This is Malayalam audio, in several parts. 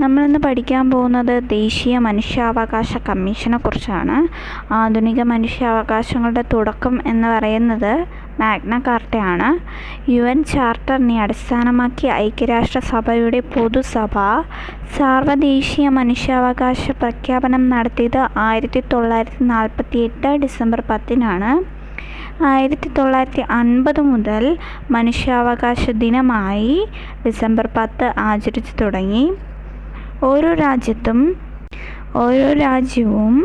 നമ്മളിന്ന് പഠിക്കാൻ പോകുന്നത് ദേശീയ മനുഷ്യാവകാശ കമ്മീഷനെ കുറിച്ചാണ്. ആധുനിക മനുഷ്യാവകാശങ്ങളുടെ തുടക്കം എന്ന് പറയുന്നത് മാഗ്ന കാർട്ടയാണ്. UN ചാർട്ടറിനെ അടിസ്ഥാനമാക്കി ഐക്യരാഷ്ട്രസഭയുടെ പൊതുസഭ സാർവദേശീയ മനുഷ്യാവകാശ പ്രഖ്യാപനം നടത്തിയത് 1948 ഡിസംബർ 10-നാണ്. 1950 മുതൽ മനുഷ്യാവകാശ ദിനമായി ഡിസംബർ 10 ആചരിച്ചു തുടങ്ങി. ഓരോ രാജ്യവും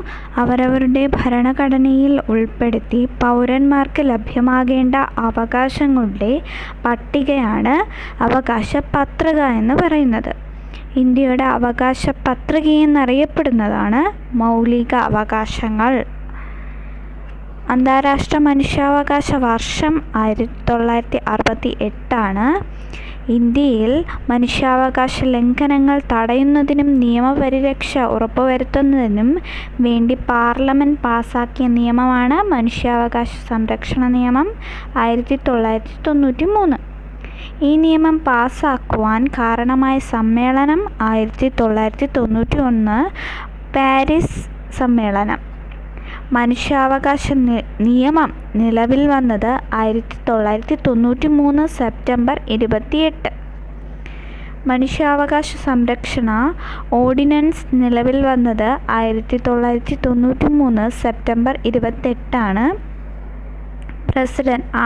അവരവരുടെ ഭരണഘടനയിൽ ഉൾപ്പെടുത്തി പൗരന്മാർക്ക് ലഭ്യമാകേണ്ട അവകാശങ്ങളുടെ പട്ടികയാണ് അവകാശ പത്രിക എന്ന് പറയുന്നത്. ഇന്ത്യയുടെ അവകാശ പത്രികയെന്നറിയപ്പെടുന്നതാണ് മൗലിക അവകാശങ്ങൾ. അന്താരാഷ്ട്ര മനുഷ്യാവകാശ വർഷം 1968 ഇന്ത്യയിൽ മനുഷ്യാവകാശ ലംഘനങ്ങൾ തടയുന്നതിനും നിയമപരിരക്ഷ ഉറപ്പുവരുത്തുന്നതിനും വേണ്ടി പാർലമെൻറ്റ് പാസാക്കിയ നിയമമാണ് മനുഷ്യാവകാശ സംരക്ഷണ നിയമം 1993. ഈ നിയമം പാസാക്കുവാൻ കാരണമായ സമ്മേളനം 1991 പാരീസ് സമ്മേളനം. മനുഷ്യാവകാശ നിയമം നിലവിൽ വന്നത് 1993 സെപ്റ്റംബർ 28. മനുഷ്യാവകാശ സംരക്ഷണ ഓർഡിനൻസ് നിലവിൽ വന്നത് 1993 സെപ്റ്റംബർ 28.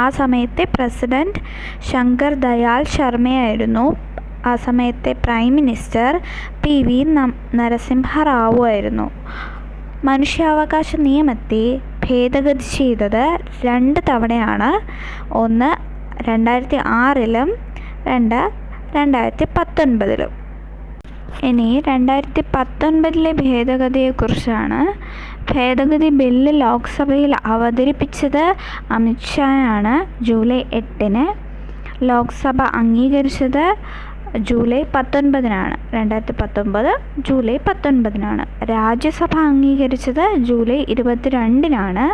ആ സമയത്തെ പ്രസിഡന്റ് ശങ്കർ ദയാൽ ശർമ്മയായിരുന്നു. ആ സമയത്തെ prime minister PV Narasimha Rao ആയിരുന്നു. മനുഷ്യാവകാശ നിയമത്തെ ഭേദഗതി ചെയ്തത് 2 തവണയാണ്. ഒന്ന് 2006-ലും 2 2019-ലും. ഇനി 2019-ലെ ഭേദഗതിയെക്കുറിച്ചാണ്. ഭേദഗതി ബില്ല് ലോക്സഭയിൽ അവതരിപ്പിച്ചത് അമിത് ഷായാണ് ജൂലൈ 8-ന്. ലോക്സഭ അംഗീകരിച്ചത് ജൂലൈ 19-നാണ്. 2019 ജൂലൈ 19-നാണ്. രാജ്യസഭ അംഗീകരിച്ചത് ജൂലൈ 22-നാണ്.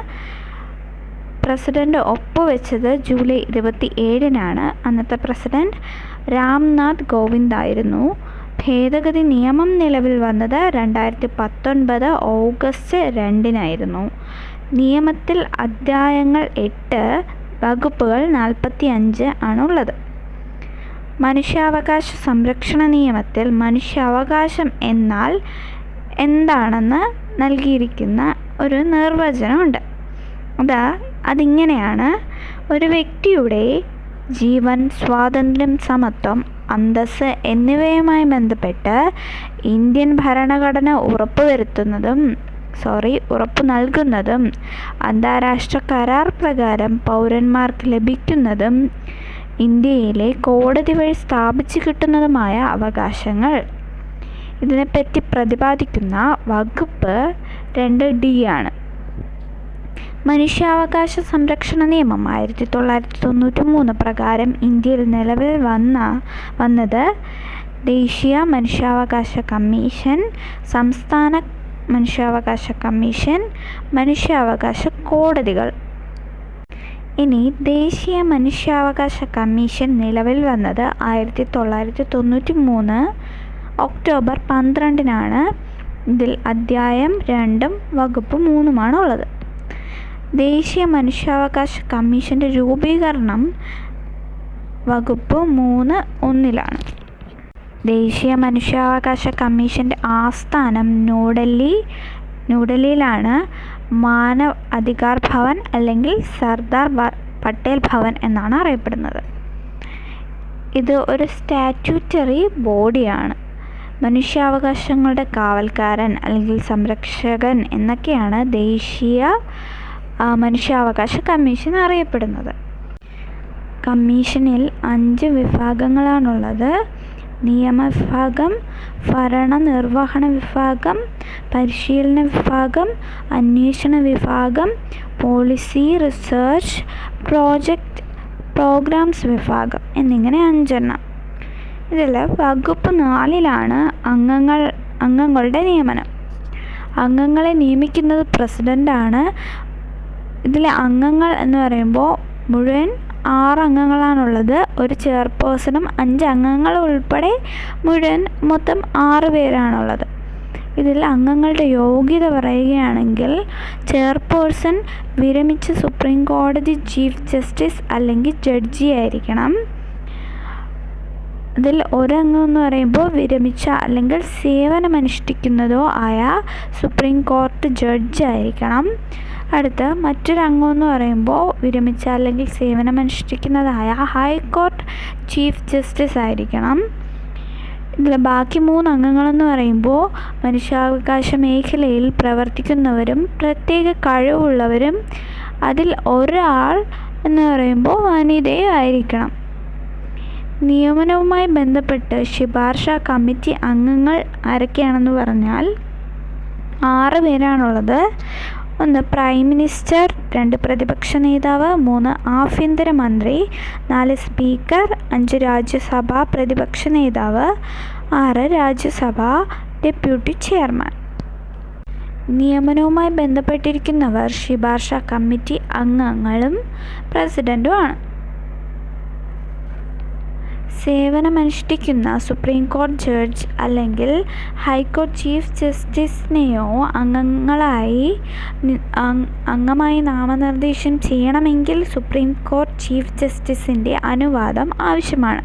പ്രസിഡന്റ് ഒപ്പുവെച്ചത് ജൂലൈ 27-നാണ്. അന്നത്തെ പ്രസിഡന്റ് രാംനാഥ് കോവിന്ദ് ആയിരുന്നു. ഭേദഗതി നിയമം നിലവിൽ വന്നത് 2019 ഓഗസ്റ്റ് 2-നായിരുന്നു. നിയമത്തിൽ അധ്യായങ്ങൾ 8, വകുപ്പുകൾ 45 ആണുള്ളത്. മനുഷ്യാവകാശ സംരക്ഷണ നിയമത്തിൽ മനുഷ്യാവകാശം എന്നാൽ എന്താണെന്ന് നൽകിയിരിക്കുന്ന ഒരു നിർവചനമുണ്ട്. അതിങ്ങനെയാണ്: ഒരു വ്യക്തിയുടെ ജീവൻ, സ്വാതന്ത്ര്യം, സമത്വം, അന്തസ്സ് എന്നിവയുമായി ബന്ധപ്പെട്ട് ഇന്ത്യൻ ഭരണഘടന ഉറപ്പു നൽകുന്നതും അന്താരാഷ്ട്ര കരാർ പ്രകാരം പൗരന്മാർക്ക് ലഭിക്കുന്നതും ഇന്ത്യയിലെ കോടതി വഴി സ്ഥാപിച്ചു കിട്ടുന്നതുമായ അവകാശങ്ങൾ. ഇതിനെപ്പറ്റി പ്രതിപാദിക്കുന്ന വകുപ്പ് 2D ആണ്. മനുഷ്യാവകാശ സംരക്ഷണ നിയമം 1993 പ്രകാരം ഇന്ത്യയിൽ നിലവിൽ വന്നത് ദേശീയ മനുഷ്യാവകാശ കമ്മീഷൻ, സംസ്ഥാന മനുഷ്യാവകാശ കമ്മീഷൻ, മനുഷ്യാവകാശ കോടതികൾ. ഇനി ദേശീയ മനുഷ്യാവകാശ കമ്മീഷൻ നിലവിൽ വന്നത് 1993 ഒക്ടോബർ 12-നാണ്. ഇതിൽ അധ്യായം 2-ഉം വകുപ്പ് 3-ഉമാണ് ഉള്ളത്. ദേശീയ മനുഷ്യാവകാശ കമ്മീഷൻ്റെ രൂപീകരണം വകുപ്പ് 3(1)ലാണ്. ദേശീയ മനുഷ്യാവകാശ കമ്മീഷൻ്റെ ആസ്ഥാനം ന്യൂഡൽഹിയിലാണ്. മാനവ് അധികാർ ഭവൻ അല്ലെങ്കിൽ സർദാർ പട്ടേൽ ഭവൻ എന്നാണ് അറിയപ്പെടുന്നത്. ഇത് ഒരു സ്റ്റാറ്റ്യൂട്ടറി ബോഡിയാണ്. മനുഷ്യാവകാശങ്ങളുടെ കാവൽക്കാരൻ അല്ലെങ്കിൽ സംരക്ഷകൻ എന്നൊക്കെയാണ് ദേശീയ മനുഷ്യാവകാശ കമ്മീഷൻ അറിയപ്പെടുന്നത്. കമ്മീഷനിൽ 5 വിഭാഗങ്ങളാണുള്ളത്: നിയമവിഭാഗം, ഭരണനിർവഹണ വിഭാഗം, പരിശീലന വിഭാഗം, അന്വേഷണ വിഭാഗം, പോളിസി, റിസർച്ച്, പ്രോഗ്രാംസ് വിഭാഗം എന്നിങ്ങനെ 5 ഇതിൽ വകുപ്പ് 4-ലാണ് അംഗങ്ങളുടെ നിയമനം. അംഗങ്ങളെ നിയമിക്കുന്നത് പ്രസിഡൻ്റാണ്. ഇതിലെ അംഗങ്ങൾ എന്ന് പറയുമ്പോൾ മുഴുവൻ 6 അംഗങ്ങളാണുള്ളത്. ഒരു ചെയർപേഴ്സണും 5 അംഗങ്ങളും ഉൾപ്പെടെ മൊത്തം 6 പേരാണുള്ളത്. ഇതിൽ അംഗങ്ങളുടെ യോഗ്യത പറയുകയാണെങ്കിൽ ചെയർപേഴ്സൺ വിരമിച്ച സുപ്രീം കോടതി ചീഫ് ജസ്റ്റിസ് അല്ലെങ്കിൽ ജഡ്ജി ആയിരിക്കണം. അതിൽ ഒരംഗം എന്ന് പറയുമ്പോൾ വിരമിച്ച അല്ലെങ്കിൽ സേവനമനുഷ്ഠിക്കുന്നതോ ആയ സുപ്രീം കോടതി ജഡ്ജി ആയിരിക്കണം. അടുത്ത മറ്റൊരു അംഗം എന്ന് പറയുമ്പോൾ വിരമിച്ച അല്ലെങ്കിൽ സേവനമനുഷ്ഠിക്കുന്നതായ ഹൈക്കോടതി ചീഫ് ജസ്റ്റിസ് ആയിരിക്കണം. ഇതിൽ ബാക്കി 3 അംഗങ്ങളെന്ന് പറയുമ്പോൾ മനുഷ്യാവകാശ മേഖലയിൽ പ്രവർത്തിക്കുന്നവരും പ്രത്യേക കഴിവുള്ളവരും, അതിൽ ഒരാൾ എന്ന് പറയുമ്പോൾ വനിതയും ആയിരിക്കണം. നിയമനവുമായി ബന്ധപ്പെട്ട് ശുപാർശ കമ്മിറ്റി അംഗങ്ങൾ ആരൊക്കെയാണെന്ന് പറഞ്ഞാൽ 6 പേരാണുള്ളത്. 1 പ്രൈം മിനിസ്റ്റർ, 2 പ്രതിപക്ഷ നേതാവ്, 3 ആഭ്യന്തരമന്ത്രി, 4 സ്പീക്കർ, 5 രാജ്യസഭാ പ്രതിപക്ഷ നേതാവ്, 6 രാജ്യസഭാ ഡെപ്യൂട്ടി ചെയർമാൻ. നിയമനവുമായി ബന്ധപ്പെട്ടിരിക്കുന്നവർ ശുപാർശ കമ്മിറ്റി അംഗങ്ങളും പ്രസിഡന്റുമാണ്. സേവനമനുഷ്ഠിക്കുന്ന സുപ്രീം കോടതി ജഡ്ജ് അല്ലെങ്കിൽ ഹൈക്കോടതി ചീഫ് ജസ്റ്റിസിനെയോ അംഗമായി നാമനിർദ്ദേശം ചെയ്യണമെങ്കിൽ സുപ്രീം കോടതി ചീഫ് ജസ്റ്റിസിൻ്റെ അനുവാദം ആവശ്യമാണ്.